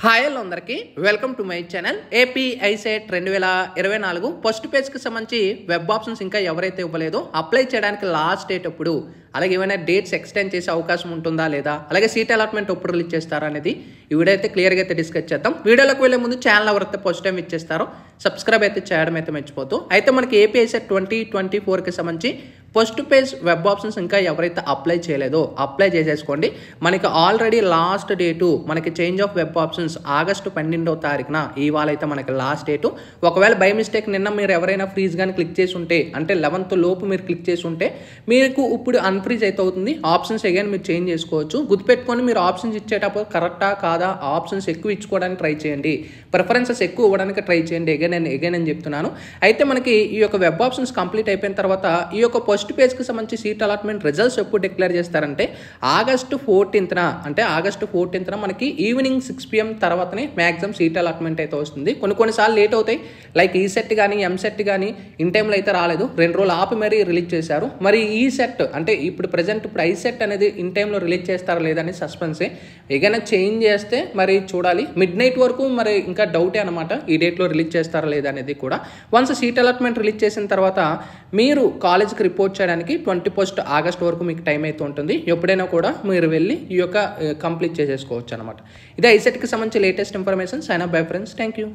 Hi hello అందరికీ welcome to my channel AP ICET 2024 first పేజ్కి సంబంధించి వెబ్ ఆప్షన్స్ ఇంకా ఎవరైతే ఇవ్వలేదో అప్లై చేయడానికి లాస్ట్ డేట్ ఎప్పుడు, అలాగే ఏమైనా డేట్స్ ఎక్స్టెండ్ చేసే అవకాశం ఉంటుందా లేదా, అలాగే సీట్ అలాట్మెంట్ ఎప్పుడు రిలీజ్ చేస్తారా అనేది ఈ వీడియో అయితే క్లియర్గా అయితే డిస్కస్ చేద్దాం. వీడియోలోకి వెళ్ళే ముందు ఛానల్ ఎవరైతే ఫస్ట్ టైం ఇచ్చేస్తారో సబ్స్క్రైబ్ అయితే చేయడం అయితే మర్చిపోతూ. అయితే మనకి ఏపీ ఐసెట్ 2024కి సంబంధించి ఫస్ట్ పేజ్ వెబ్ ఆప్షన్స్ ఇంకా ఎవరైతే అప్లై చేయలేదో అప్లై చేసేసుకోండి. మనకి ఆల్రెడీ లాస్ట్ డేటు మనకి change of web options August 12వ తారీఖున ఇవాళ అయితే మనకి లాస్ట్ డేటు. ఒకవేళ బై మిస్టేక్ నిన్న మీరు ఎవరైనా ఫ్రీజ్ కానీ క్లిక్ చేసి ఉంటే, అంటే 11th లోపు మీరు క్లిక్ చేసి ఉంటే మీకు ఇప్పుడు అన్ఫ్రీజ్ అయితే అవుతుంది. ఆప్షన్స్ అగైన్ మీరు చేంజ్ చేసుకోవచ్చు. గుర్తుపెట్టుకొని మీరు ఆప్షన్స్ ఇచ్చేటప్పుడు కరెక్టా కాదా, ఆప్షన్స్ ఎక్కువ ఇచ్చుకోవడానికి ట్రై చేయండి, ప్రిఫరెన్సెస్ ఎక్కువ ఇవ్వడానికి ట్రై చేయండి. ఎగైన్ అని చెప్తున్నాను. అయితే మనకి ఈ యొక్క వెబ్ ఆప్షన్స్ కంప్లీట్ అయిపోయిన తర్వాత ఈ యొక్క ఫస్ట్ పేజ్కి సంబంధించి సీట్ అలాట్మెంట్ రిజల్ట్స్ ఎప్పుడు డిక్లేర్ చేస్తారంటే ఆగస్టు 14న మనకి ఈవినింగ్ 6 PM తర్వాతనే మ్యాక్సిమం సీట్ అలాట్మెంట్ అయితే వస్తుంది. కొన్నిసార్లు లేట్ అవుతాయి. లైక్ ఈ సెట్ కానీ ఎంసెట్ కానీ ఇన్ టైంలో అయితే రాలేదు, 2 రోజులు ఆపి మరీ రిలీజ్ చేశారు. మరి ఈ సెట్ అంటే ఇప్పుడు ఐసెట్ అనేది ఇన్ టైంలో రిలీజ్ చేస్తారా లేదని సస్పెన్సే. ఏదైనా చేంజ్ చేస్తే మరి చూడాలి. మిడ్ నైట్ వరకు మరి ఇంకా డౌటే అనమాట, ఈ డేట్లో రిలీజ్ చేస్తారా లేదా అనేది కూడా. వన్స్ సీట్ అలాట్మెంట్ రిలీజ్ చేసిన తర్వాత మీరు కాలేజ్కి రిపోర్ట్ చేయడానికి 21st ఆగస్ట్ వరకు మీకు టైం అయితే ఉంటుంది. ఎప్పుడైనా కూడా మీరు వెళ్ళి ఈ యొక్క కంప్లీట్ చేసేసుకోవచ్చు అనమాట. ఇదే ఐసెట్కి సంబంధించి latest information. Sign up bye friends. Thank you.